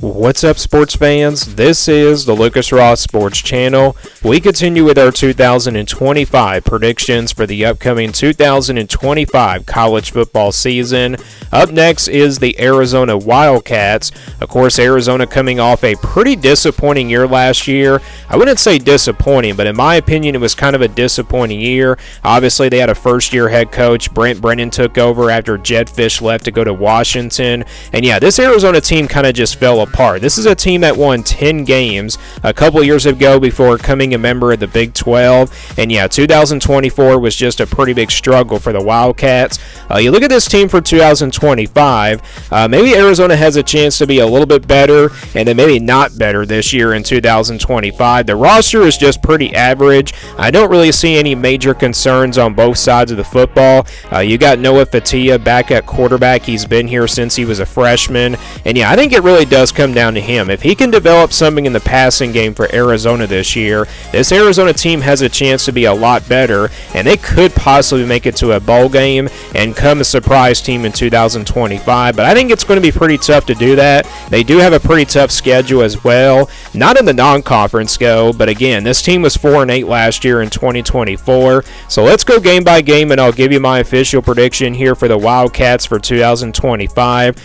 What's up, sports fans? This is the Lucas Ross Sports Channel. We continue with our 2025 predictions for the upcoming 2025 college football season. Up next is the Arizona Wildcats. Of course, Arizona coming off a pretty disappointing year last year. I wouldn't say disappointing, but in my opinion, it was kind of a disappointing year. Obviously, they had a first-year head coach. Brent Brennan took over after Jed Fish left to go to Washington. And yeah, this Arizona team kind of just fell apart. This is a team that won 10 games a couple years ago before becoming a member of the Big 12. And yeah, 2024 was just a pretty big struggle for the Wildcats. You look at this team for 2025, maybe Arizona has a chance to be a little bit better and then maybe not better this year in 2025. The roster is just pretty average. I don't really see any major concerns on both sides of the football. You got Noah Fatia back at quarterback. He's been here since he was a freshman. And yeah, I think it really does come down to him. If he can develop something in the passing game for Arizona this year, this Arizona team has a chance to be a lot better, and they could possibly make it to a bowl game and come a surprise team in 2025. But I think it's going to be pretty tough to do that. They do have a pretty tough schedule as well. Not in the non-conference go, but again, this team was 4-8 last year in 2024. So let's go game by game, and I'll give you my official prediction here for the Wildcats for 2025.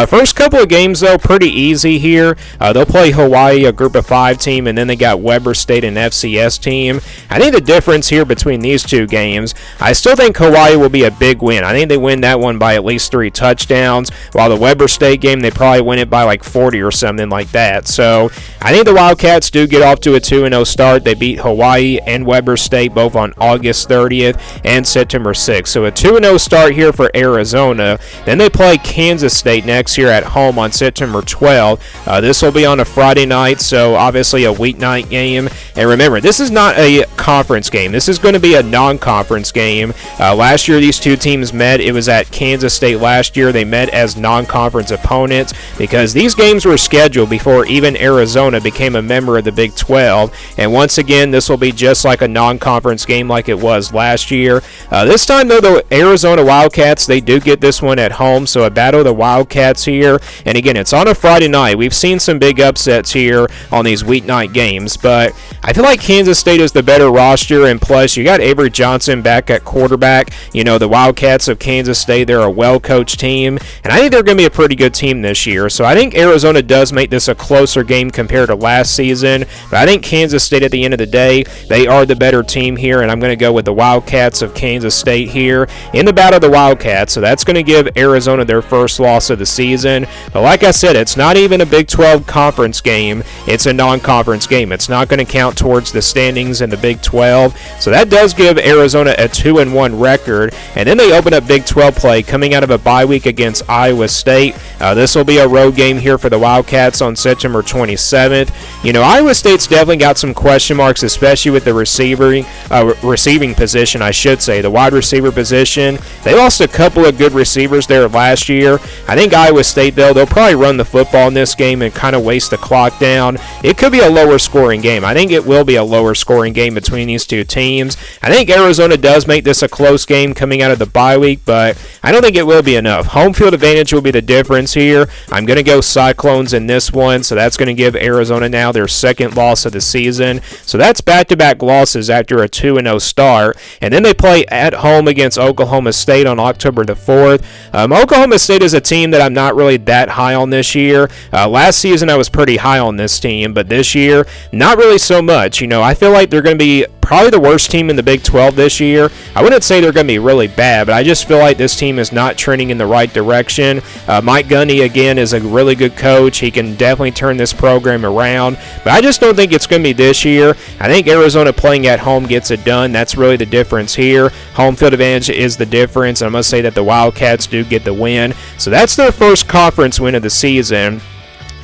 First couple of games, though, pretty easy here. They'll play Hawaii, a group of 5 team, and then they got Weber State, an FCS team. I think the difference here between these two games, I still think Hawaii will be a big win. I think they win that one by at least 3 touchdowns, while the Weber State game, they probably win it by like 40 or something like that. So I think the Wildcats do get off to a 2-0 start. They beat Hawaii and Weber State both on August 30th and September 6th. So a 2-0 start here for Arizona. Then they play Kansas State next year at home on September 12th. This will be on a Friday night, so obviously a weeknight game. And remember, this is not a conference game. This is going to be a non-conference game. Last year, these two teams met. It was at Kansas State last year. They met as non-conference opponents because these games were scheduled before even Arizona became a member of the Big 12. And once again, this will be just like a non-conference game like it was last year. This time, though, the Arizona Wildcats, they do get this one at home, so a battle of the Wildcats here. And again, it's on a Friday night. We've seen some big upsets here on these weeknight games, but I feel like Kansas State is the better roster, and plus you got Avery Johnson back at quarterback. You know, the Wildcats of Kansas State, they're a well-coached team, and I think they're going to be a pretty good team this year. So I think Arizona does make this a closer game compared to last season, but I think Kansas State at the end of the day, they are the better team here, and I'm going to go with the Wildcats of Kansas State here in the battle of the Wildcats. So that's going to give Arizona their first loss of the season. But like I said, it's not even a Big 12 conference game. It's a non-conference game. It's not going to count towards the standings in the Big 12. So that does give Arizona a 2-1 record. And then they open up Big 12 play coming out of a bye week against Iowa State. This will be a road game here for the Wildcats on September 27th. You know, Iowa State's definitely got some question marks, especially with the receiving position, I should say, the wide receiver position. They lost a couple of good receivers there last year. I think Iowa State, though, they'll probably run the football in this game and kind of waste the clock down. It could be a lower scoring game. I think it will be a lower scoring game between these two teams. I think Arizona does make this a close game coming out of the bye week, but I don't think it will be enough. Home field advantage will be the difference here. I'm going to go Cyclones in this one, so that's going to give Arizona now their second loss of the season. So that's back-to-back losses after a 2-0 start. And then they play at home against Oklahoma State on October the 4th. Oklahoma State is a team that I'm not really that high on this year. Last season I was pretty high on this team, but this year, not really so much. You know, I feel like they're going to be probably the worst team in the Big 12 this year. I wouldn't say they're going to be really bad, but I just feel like this team is not trending in the right direction. Mike Gundy, again, is a really good coach. He can definitely turn this program around, but I just don't think it's going to be this year. I think Arizona playing at home gets it done. That's really the difference here. Home field advantage is the difference. I must say that the Wildcats do get the win. So that's their first conference win of the season.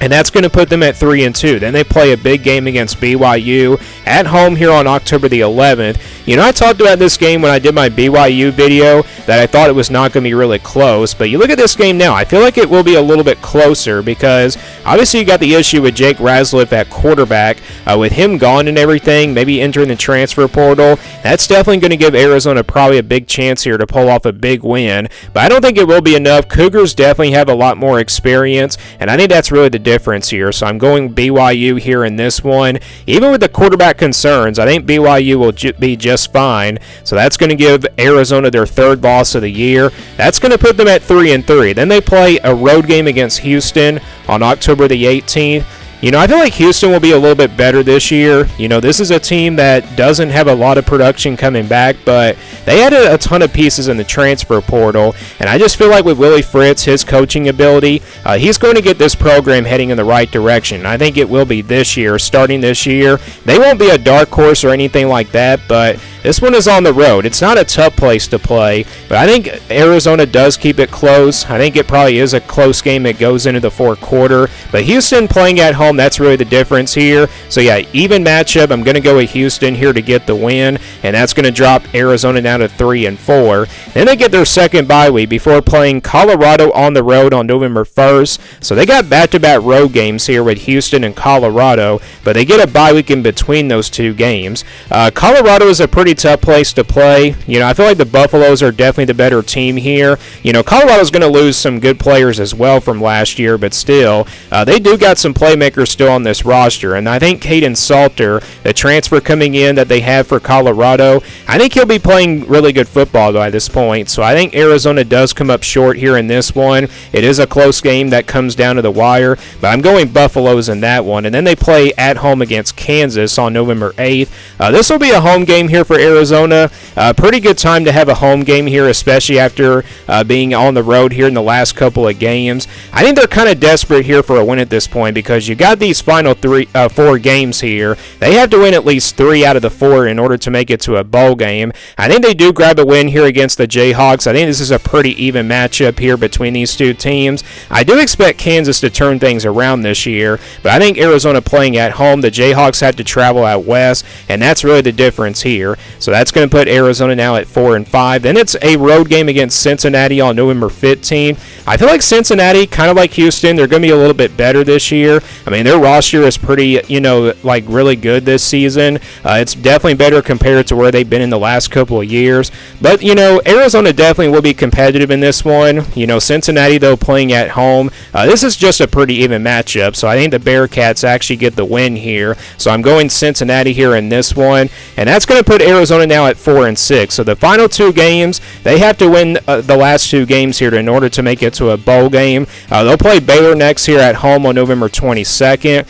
And that's going to put them at 3-2. Then they play a big game against BYU at home here on October the 11th. You know, I talked about this game when I did my BYU video that I thought it was not going to be really close. But you look at this game now, I feel like it will be a little bit closer because obviously you got the issue with Jake Razliff at quarterback. With him gone and everything, maybe entering the transfer portal, that's definitely going to give Arizona probably a big chance here to pull off a big win. But I don't think it will be enough. Cougars definitely have a lot more experience, and I think that's really the difference here. So I'm going BYU here in this one. Even with the quarterback concerns, I think BYU will be just fine. So that's going to give Arizona their third loss of the year. That's going to put them at 3-3. Then they play a road game against Houston on October the 18th. I feel like Houston will be a little bit better this year. This is a team that doesn't have a lot of production coming back, but they had a ton of pieces in the transfer portal, and I just feel like with Willie Fritz, his coaching ability, he's going to get this program heading in the right direction. I think it will be this year, starting this year. They won't be a dark horse or anything like that, but this one is on the road. It's not a tough place to play, but I think Arizona does keep it close. I think it probably is a close game that goes into the fourth quarter, but Houston playing at home, that's really the difference here. So yeah, even matchup, I'm going to go with Houston here to get the win, and that's going to drop Arizona down to 3-4. Then they get their second bye week before playing Colorado on the road on November 1st. So they got back-to-back road games here with Houston and Colorado, but they get a bye week in between those two games. Colorado is a pretty tough place to play. I feel like the Buffaloes are definitely the better team here. Colorado's going to lose some good players as well from last year, but still, they do got some playmakers still on this roster, and I think Caden Salter, the transfer coming in that they have for Colorado, I think he'll be playing really good football by this point. So I think Arizona does come up short here in this one. It is a close game that comes down to the wire, but I'm going Buffaloes in that one. And then they play at home against Kansas on November 8th. This will be a home game here for Arizona. Pretty good time to have a home game here, especially after being on the road here in the last couple of games. I think they're kind of desperate here for a win at this point because you got these final 4 games here. They have to win at least 3 out of the 4 in order to make it to a bowl game. I think they do grab a win here against the Jayhawks. I think this is a pretty even matchup here between these two teams. I do expect Kansas to turn things around this year, but I think Arizona playing at home, the Jayhawks have to travel out west, and that's really the difference here. So that's going to put Arizona now at 4-5. Then it's a road game against Cincinnati on November 15th. I feel like Cincinnati, kind of like Houston, they're going to be a little bit better this year. I mean, their roster is pretty, really good this season. It's definitely better compared to where they've been in the last couple of years. But, Arizona definitely will be competitive in this one. Cincinnati, though, playing at home. This is just a pretty even matchup, so I think the Bearcats actually get the win here. So I'm going Cincinnati here in this one, and that's going to put Arizona now at 4-6. So the final 2 games, they have to win the last 2 games here in order to make it to a bowl game. They'll play Baylor next here at home on November 22nd.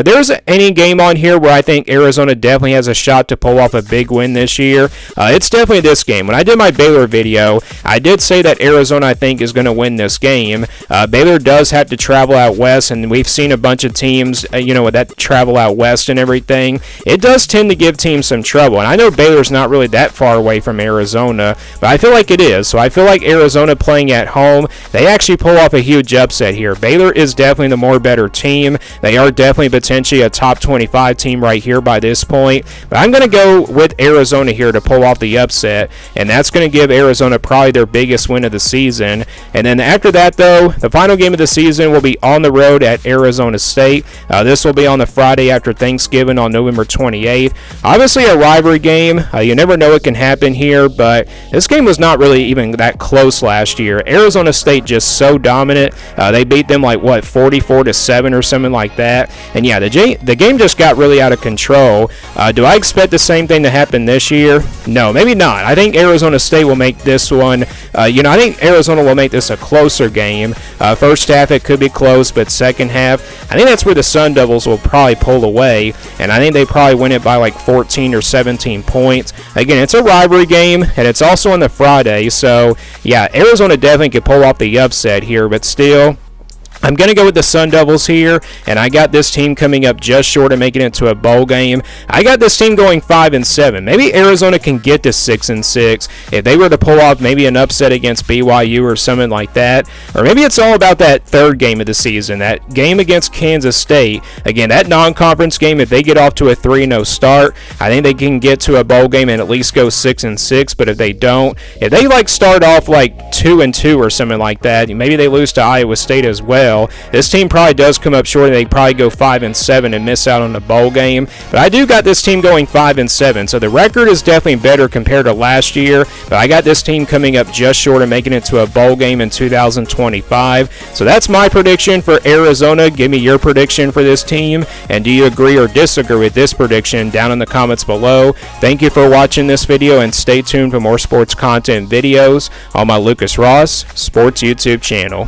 There's any game on here where I think Arizona definitely has a shot to pull off a big win this year. It's definitely this game. When I did my Baylor video, I did say that Arizona, I think, is going to win this game. Baylor does have to travel out west, and we've seen a bunch of teams, with that travel out west and everything. It does tend to give teams some trouble, and I know Baylor's not really that far away from Arizona, but I feel like it is. So I feel like Arizona playing at home, they actually pull off a huge upset here. Baylor is definitely the more better team. They are definitely potentially a top 25 team right here by this point, but I'm going to go with Arizona here to pull off the upset, and that's going to give Arizona probably their biggest win of the season. And then after that, though, the final game of the season will be on the road at Arizona State. This will be on the Friday after Thanksgiving on November 28th. Obviously a rivalry game. You never know what can happen here, but this game was not really even that close last year. Arizona State just so dominant. They beat them 44-7 or something like that. And yeah, the game just got really out of control. Do I expect the same thing to happen this year? No, maybe not. I think Arizona State will make this one, I think Arizona will make this a closer game. First half it could be close, but second half, I think that's where the Sun Devils will probably pull away, and I think they probably win it by 14 or 17 points. Again, it's a rivalry game, and it's also on the Friday, so yeah, Arizona definitely could pull off the upset here, but still, I'm going to go with the Sun Devils here, and I got this team coming up just short of making it to a bowl game. I got this team going 5-7. Maybe Arizona can get to 6-6 if they were to pull off maybe an upset against BYU or something like that. Or maybe it's all about that third game of the season, that game against Kansas State. Again, that non-conference game, if they get off to a 3-0 start, I think they can get to a bowl game and at least go 6-6. But if they don't, if they start off 2-2 or something like that, maybe they lose to Iowa State as well, well. This team probably does come up short, and they probably go 5-7 and miss out on the bowl game. But I do got this team going 5-7, so the record is definitely better compared to last year. But I got this team coming up just short of making it to a bowl game in 2025. So that's my prediction for Arizona. Give me your prediction for this team, and do you agree or disagree with this prediction down in the comments below. Thank you for watching this video, and stay tuned for more sports content videos on my Lucas Ross Sports YouTube channel.